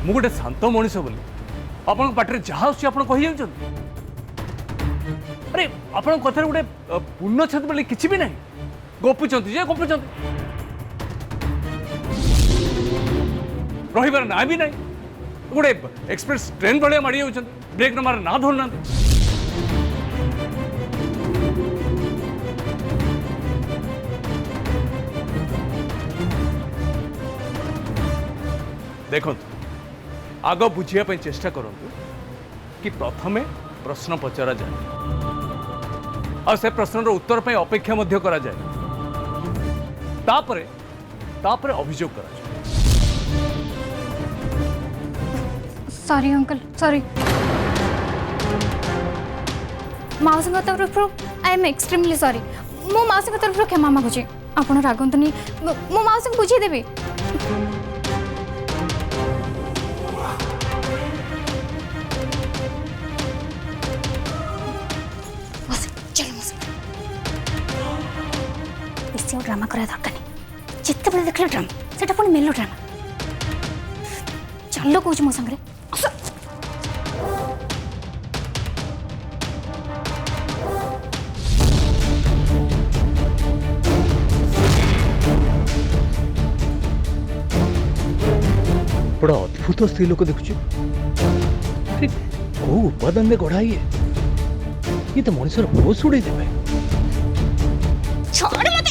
मु गोटे शांत मनीष बोली आपण पाटे जहाँ आस कही अरे आपण कथार गोटे पूर्णछेद बोली किसी भी नहीं गपुंट जे गपुंट रहीबार ना भी नहीं गोटे एक्सप्रेस ट्रेन भाया माड़ी जाऊँ ब्रेक नंबर ना धरना देखो आग बुझापी चेष्टा करूँ कि प्रथमे प्रश्न पचरा जाए और से प्रश्नर उत्तर पे अपेक्षा मध्य करा जाए तापरे अभियोग करा जाए। सॉरी अंकल सॉरी माउसी तरफ आई एम एक्सट्रीमली सॉरी मो माउसी तरफ क्षमा मागुची आपण रागंतुनी मो माउसी को बुझे देबी ड्रामा करा दरकार नहीं जिते बड़े देखले ड्रामा सेटा पुणी मेलो ड्रामा चलो कौच मो संगे बड़ा अद्भुत स्त्री लोक देखुची कौ उपादान में गढ़ा ये तो मनुष्य होश उड़े देवे छोड़ मत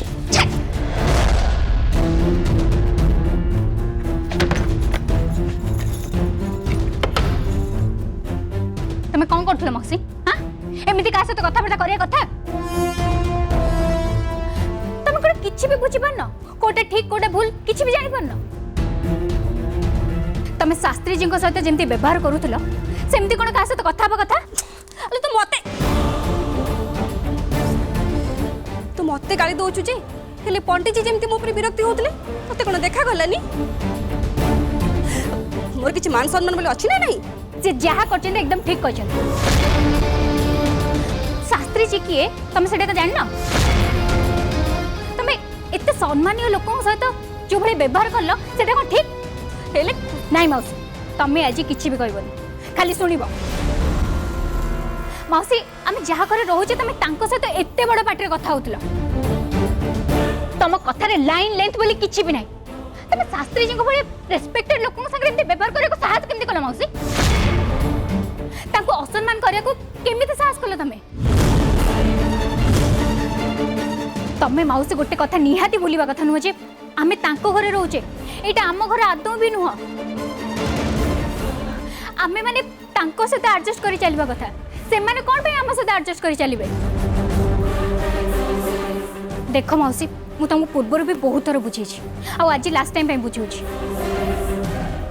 तमे कौन करथले मक्सी हां एमिति का सहित कथा बर्ता करिया कथा तमे कोड किछि भी बुझि पारन कोटे ठीक कोटे भूल किछि भी जानि पारन तमे शास्त्री जी को सहित जेमति व्यवहार करूथलो सेमति कोन का सहित कथा कथा अले तू मते गाली दउछु जे हेले पंडित जी जेमति मो पर विरक्ति होतले तते कोन देखा गलानी मोर किछि मान सम्मान बोले अछि ना नहीं जे जहा करछन एकदम ठीक कहछन शास्त्री जी किए तमे सेटा तो जानना तमे इत्ते सम्मानीय लोकों सहित जो भले व्यवहार करलो सेटा कोन ठीक हेले नाही मौसी तमे आज किछि भी कहबनी खाली सुनिबो मौसी आम जहा करे रहूचे तमे तांको सहित एत्ते बड़ पाटे कथा होतलो तम कथारे लाइन लेंथ बोली किछि भी नाही तमे शास्त्री जी को बड़े रेस्पेक्टेड लोकों संगे एत्ते व्यवहार करे को साहस केमति कलो मौसी तांको असम्मान करिया को केमिति साहस कलो तमे तमे मौसी गोटे कथा निहाती भूलिबा कथा नुह जे आमे तांको घरे रहूचे एटा आम घर आदौ भी नुह आमे माने तांको सहित एडजस्ट करी चलबा कथा से माने कोन पे आम सहित एडजस्ट करी चलिबे देखो मौसी मु तुमको पूर्वर भी बहुत थर बुझे आ आज लास्ट टाइम पे बुझौछि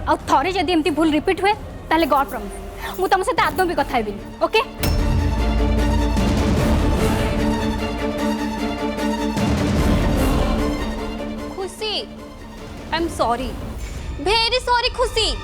आ थरे जदी एमती भूल रिपीट हुए ताले गॉड प्रॉमिस मु तुम सहित आदौ भी कथा हेबी ओके खुशी I am sorry very sorry खुशी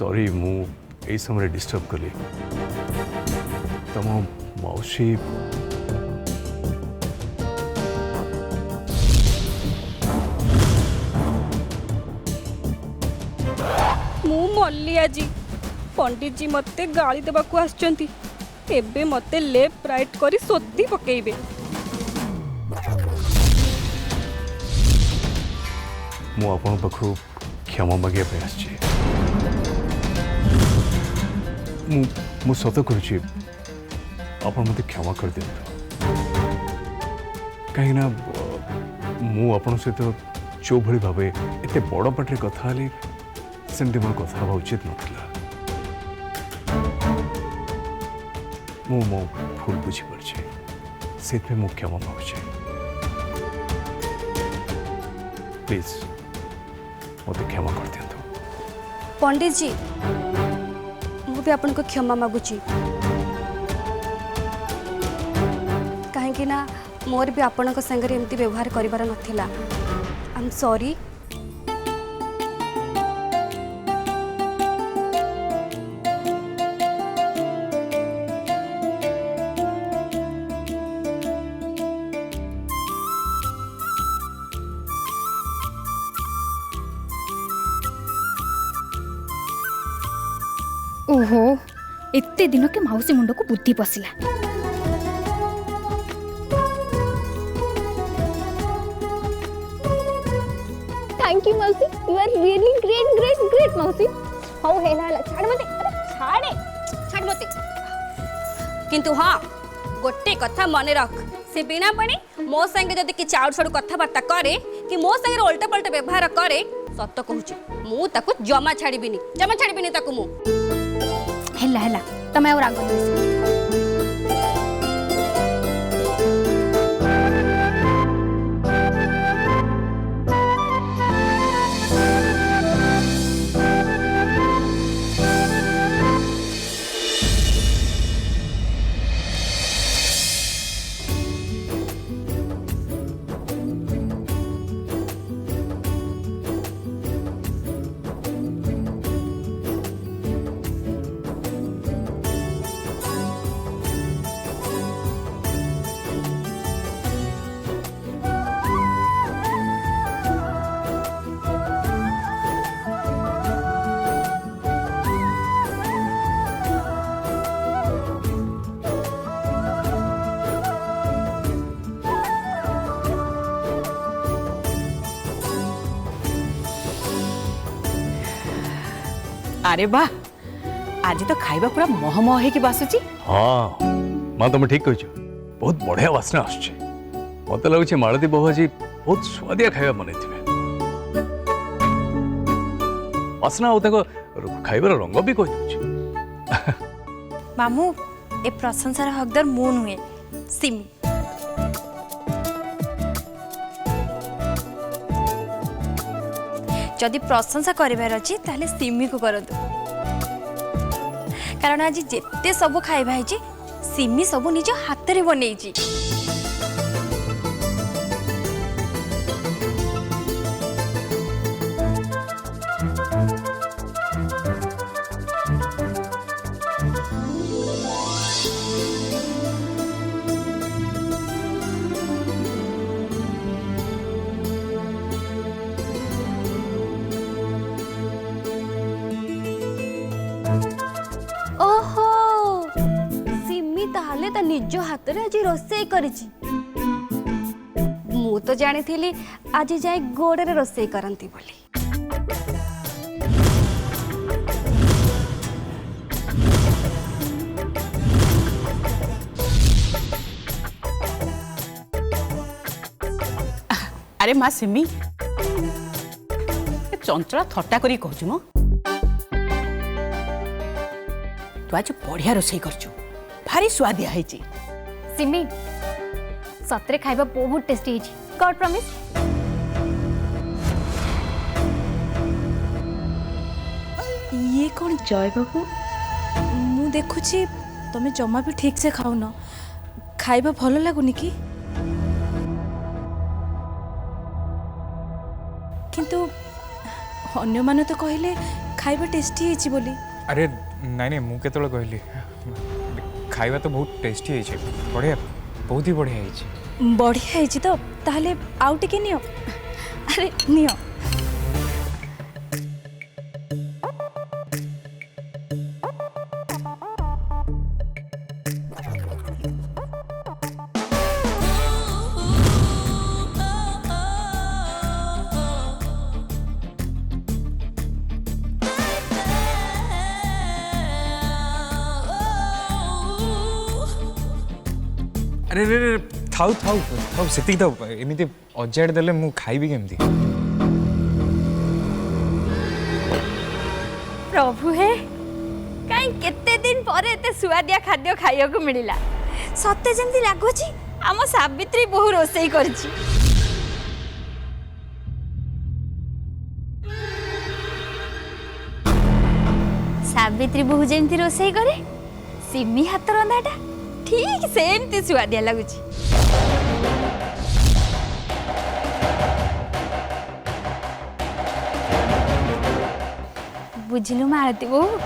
सॉरी मु ए समय डिस्टर्ब कली तम मौसी मु मल्ली आज पंडित जी मते गाली देबा को आछंती एबे मते लेफ्ट राइट करी सोधी पकेइबे मु आपन पाखु क्षमा मागिया पे आछि मु सत करुछि आपन मते क्षमा कर दियंतु कहीं ना मु आपन सहित जो भली भावे एते बड़ पाटे कथा हले सेमती मोर कथा हवा उचित नथिला मो भूल बुझी पड़छे से मु क्षमा मांगुछे प्लीज मते क्षमा कर दियंतु पंडित जी मु भी आपन को क्षमा मागुची कहीं ना मोर भी आपण संगे एमती व्यवहार करिवार नथिला आई एम सॉरी। ओहो एते दिन के मौसी मुंड को बुद्धि पशिला। थैंक यू मौसी you are really great great great मौसी। हाउ हेला छाड़ मते अरे छाड़ मते किंतु हाँ गोटे कथा मन रख से बिना पानी मो संगे जदि कि चाउर छाड़ कथबार्ता करे कि मो संगे उल्टा पल्टा व्यवहार करे सत कहूची मु ताकू जमा छाड़बीनी ताकू मु हेला हेला तमे और आगो अरे वाह आज तो खाइबा पूरा महमह है बासुची। हाँ माँ तुम ठीक कह बहुत बढ़िया वासना आसुचे मत लगुच मालती बहुजी बहुत स्वादिया खाଇବା बनैथिबे वासना खाइबार रंग भी कहि दउची। मामू ए प्रशंसार हकदार मु नुहे सिमी। जदि प्रशंसा करिबार अछि ताले सिमी को करदु कारण आज जेते सब खाइबा है सिमी सब निज हाथ रे बनैछि। ओहो सिमी ताहले ता निज हाथ रे आज रोसई करिछि मु तो जानी थी आज जाए गोड़े रे रोसई करंती बोली। अरे माँ सिमी चंचला थट्टा करी कहछु मो तू आज बढ़िया रोसई करछु भारी स्वादिया है सिमी सतरे खाइबा बहुत टेस्टी है गॉड प्रॉमिस। ये कौन जय बाबू मु देखुची तमे जमा भी ठीक से खाऊ न खाइबा भलो लागुनी कि किंतु अन्य माने तो कहले खाइबा टेस्टी है बोली। अरे नहीं नहीं मु केतले कहली खाइबा तो बहुत टेस्टी है बढ़िया बहुत ही बढ़िया है बढ़िया है तो ताहले आउ टिके नियो अरे नियो अरे रे रे थाउ थाउ थाउ सेती तो एमिति अजाड़ देले मु खाइबी केमती प्रभु हे कहीं केते दिन पर एते सुआदिया खाद्य खाइया को मिलिला सते जेमती लागुची आम सावित्री बहु रोसई करची सावित्री बहु जेमती रोसई करे सिमी हाथ रंधाटा ठीक सेमती सुआदिया लगुची बुझिलु मालती बहु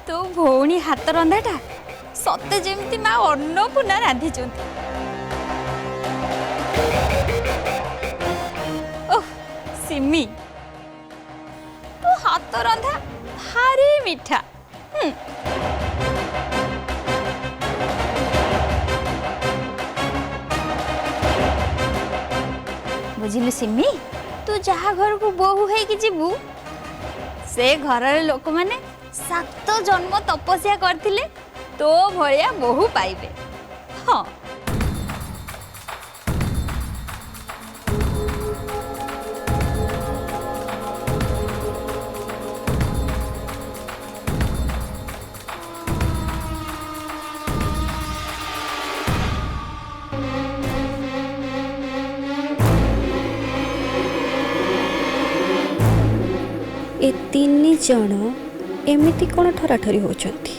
तो भौणी हाथ रंधाटा सते जेमती माँ अन्नपूर्णा रांधि ओह सिमी तो हाथ रंधा भारी मीठा बुझिलु सिमी तू जहा घर को बोहू है कि जीवु से घर लोक माने 7 जन्म तपस्या करथिले तो भलिया बहु पाइबे हाँ ए 3 जन एमिति कौन ठराठरी होचंती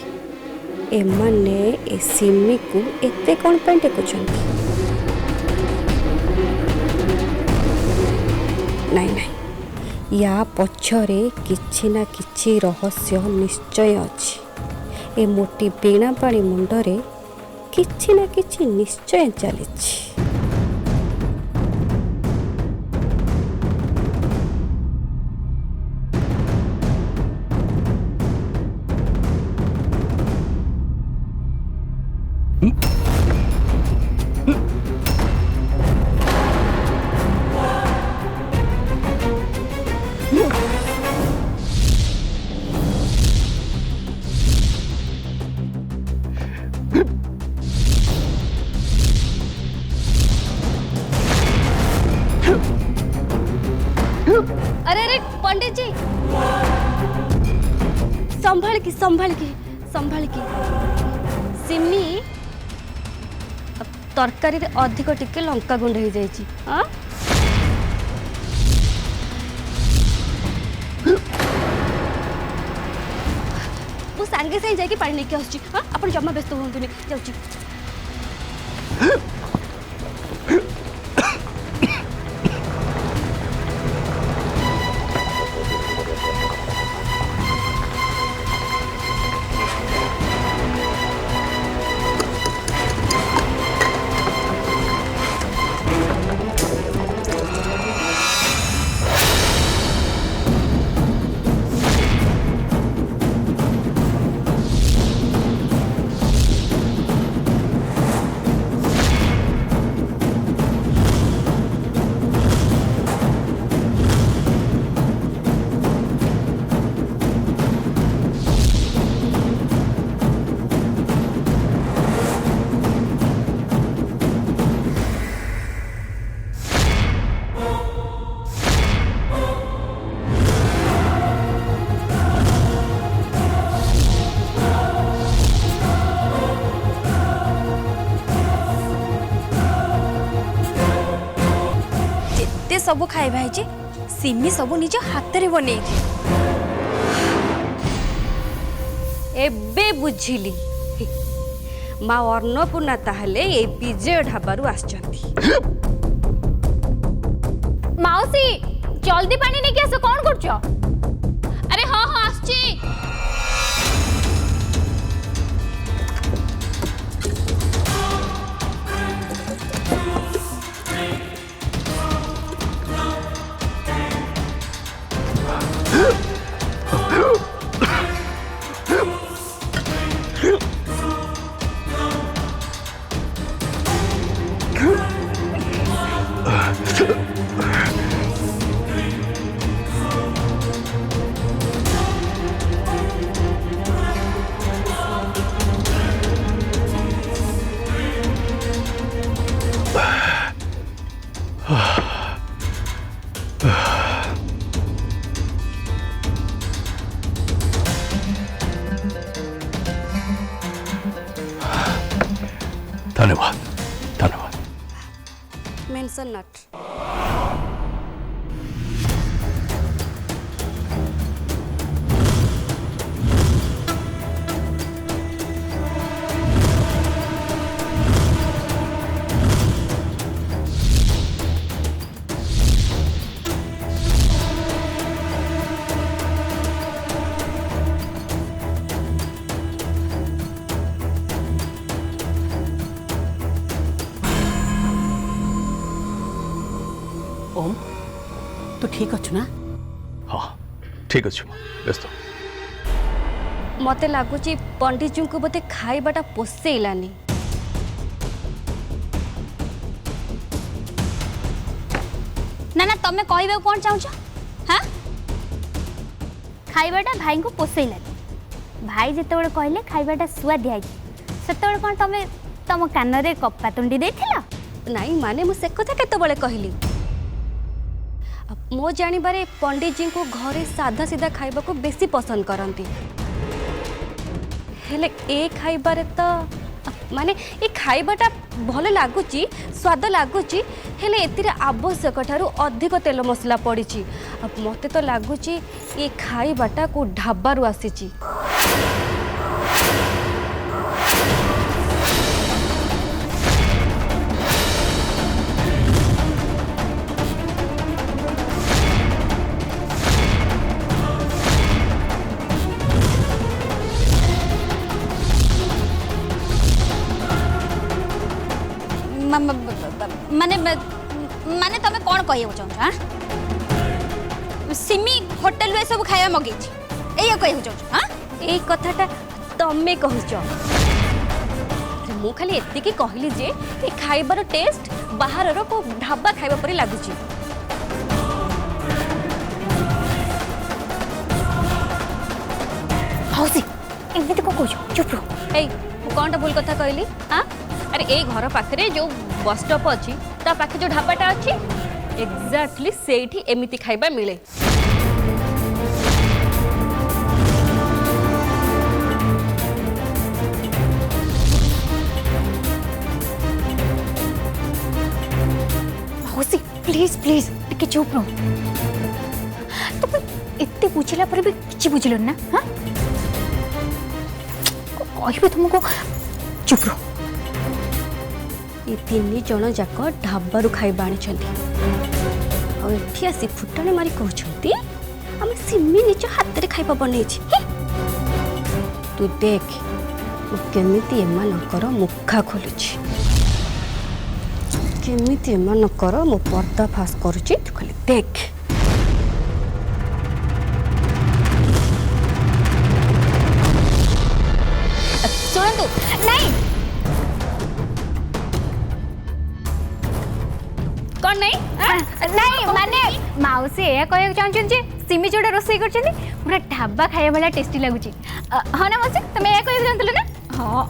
एमाने ए सिमी को एते कौन ପାଇଁ टेकुचंती नाई नाई या पछरे किछि ना किछि रहस्य निश्चय अछि ए मोटी बीणा पाणी मुंडरे किछि ना किछि निश्चय चलिछि अरे अरे पंडित जी संभाल की सिमी तरकारी रे अधिक टिके लंका गुंड हो जाइए हाँ मु सांगे सांगे जाके पानी लेके आसुची हाँ आपण जमा व्यस्त हुंतुनी जाउची सब खाइबा है सिमी सब निज हाथ रे बने एबे बुझिली माँ अन्नपूर्णा ताहले ए विजय ढाबारू आछंती माउसी जल्दी पानी नहीं आस कौन करछो अरे हाँ हाँ आसची धन्यवाद धन्यवाद। Mention not. ओम तू ठीक अच्छु ना? हाँ ठीक अच्छे व्यस्त। मते लगुच पंडित जी को बोधे खाइबाटा पोसेलानी। ना ना तमे कहबे कोन चाहछ? हां खाइबाटा भाई को पोसेलानी। भाई जेतेबेले कहले खाइबाटा सुआ दिया सेतेबेले कोन तमे तम कान रे कप्पा तुंडी देथिला? नहीं माने मु से कथा केतबेले कहली। मो जानिबारे पंडित जी को घरे साधा सीधा खाइबा को बेसी पसंद करती। हेले ए खाइबारे तो माने ए खाइबाटा भल लागुची स्वाद लागुची हेले एतिरे आवश्यक ठारू अधिक तेल मसला पड़ीची। अब मते तो लागुची ए खाइबाटा को ढाबारू आसीची। माने माने तमे कोन कहयो चाहछ? हां सिमी होटल रे सब खाया मगे छी एया कहयो चाहछ? हां ए कथाटा तमे कहूच। मु खाली एति की कहली जे ए खाइबार टेस्ट बाहर रो को ढाबा खाइबा परि लागुची। हौसी एमिति को कहछ? चुप रहो। ए मु कोनटा भूल कथा कहली? हां अरे ए घर पाखरे जो बस स्टॉप अच्छी ता पाखे जो ढाबाटा अच्छी एग्जैक्टली सेठी एमिति खाइबा मिले। हौसी प्लीज प्लीज टिके चुप रहो। तुम एते बुझिला पर भी किछि बुझिलो ना? हां कहबे तुमको चुप रहो। ये तीन जन जाक ढाबारू खाइबा आनी आसी फुटाणी मारी कहते आम सिमी निज हाथ में खाइबा बन। तू देख केमिति एमानकर मुखा खोलुची केमिति एमानकर मो पर्दाफाश करुची। तू खाली देख। सुनंतु नहीं कौन नहीं नहीं माने माउसी ए कहया चाहछन जे सिमी जोडा रोसई करछनी पूरा ढाबा खाया वाला टेस्टी लागुची। हां ना माउसी तमे ए कहया जानतले ना? हां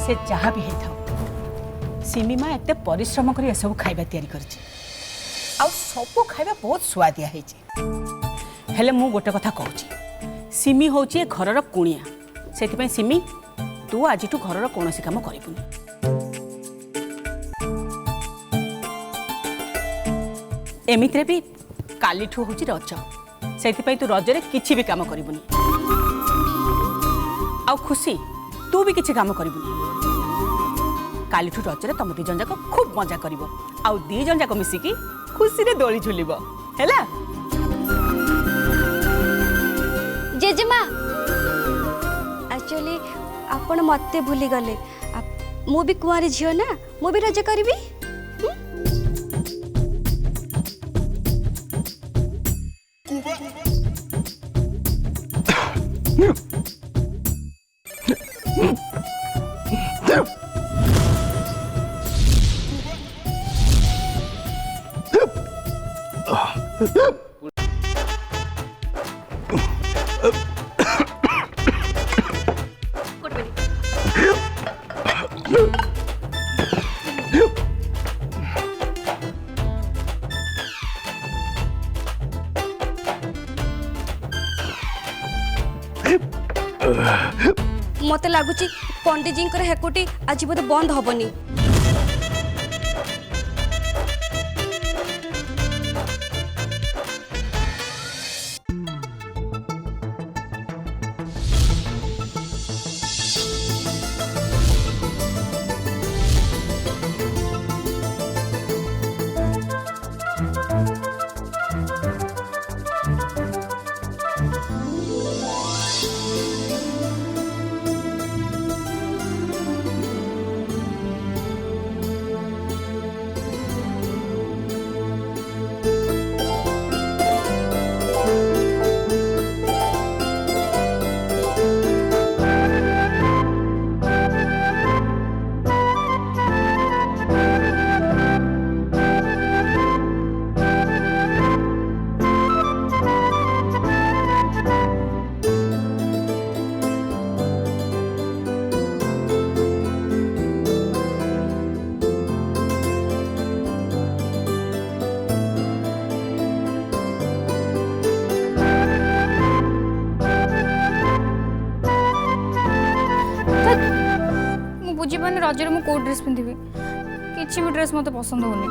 से जहाँ भी है सिमी माँ एत परिश्रम कर सब खाइबा तैयारी करछि आ सब खाइबा बहुत स्वादिया है। हेले मु गोटे कथा कहूँ सिमी हूँ घरर कुणिया से सिमी तू आज घरर कौन काम करूनी। एमितिरे भी काली हूँ रज से तू रजरे किछि भी काम करूनी। आ खुशी तू भी किछि काम करूनी। काली रजरे तुम दी जन जाक खूब मजा कर आउ दी जन जाक मिसिकी खुशी रे दोली झुलिब हैला। जेजेमा एक्चुअली आपण मते भूली गले मु भी कुआरी झियो ना मु भी रज करबी। मते लागुची पंडित जी हेकुटी आज बोधे बंद हबनी। बुझीपानी रजरे मु कौ ड्रेस पिंधि किसी भी ड्रेस मत पसंद होनी।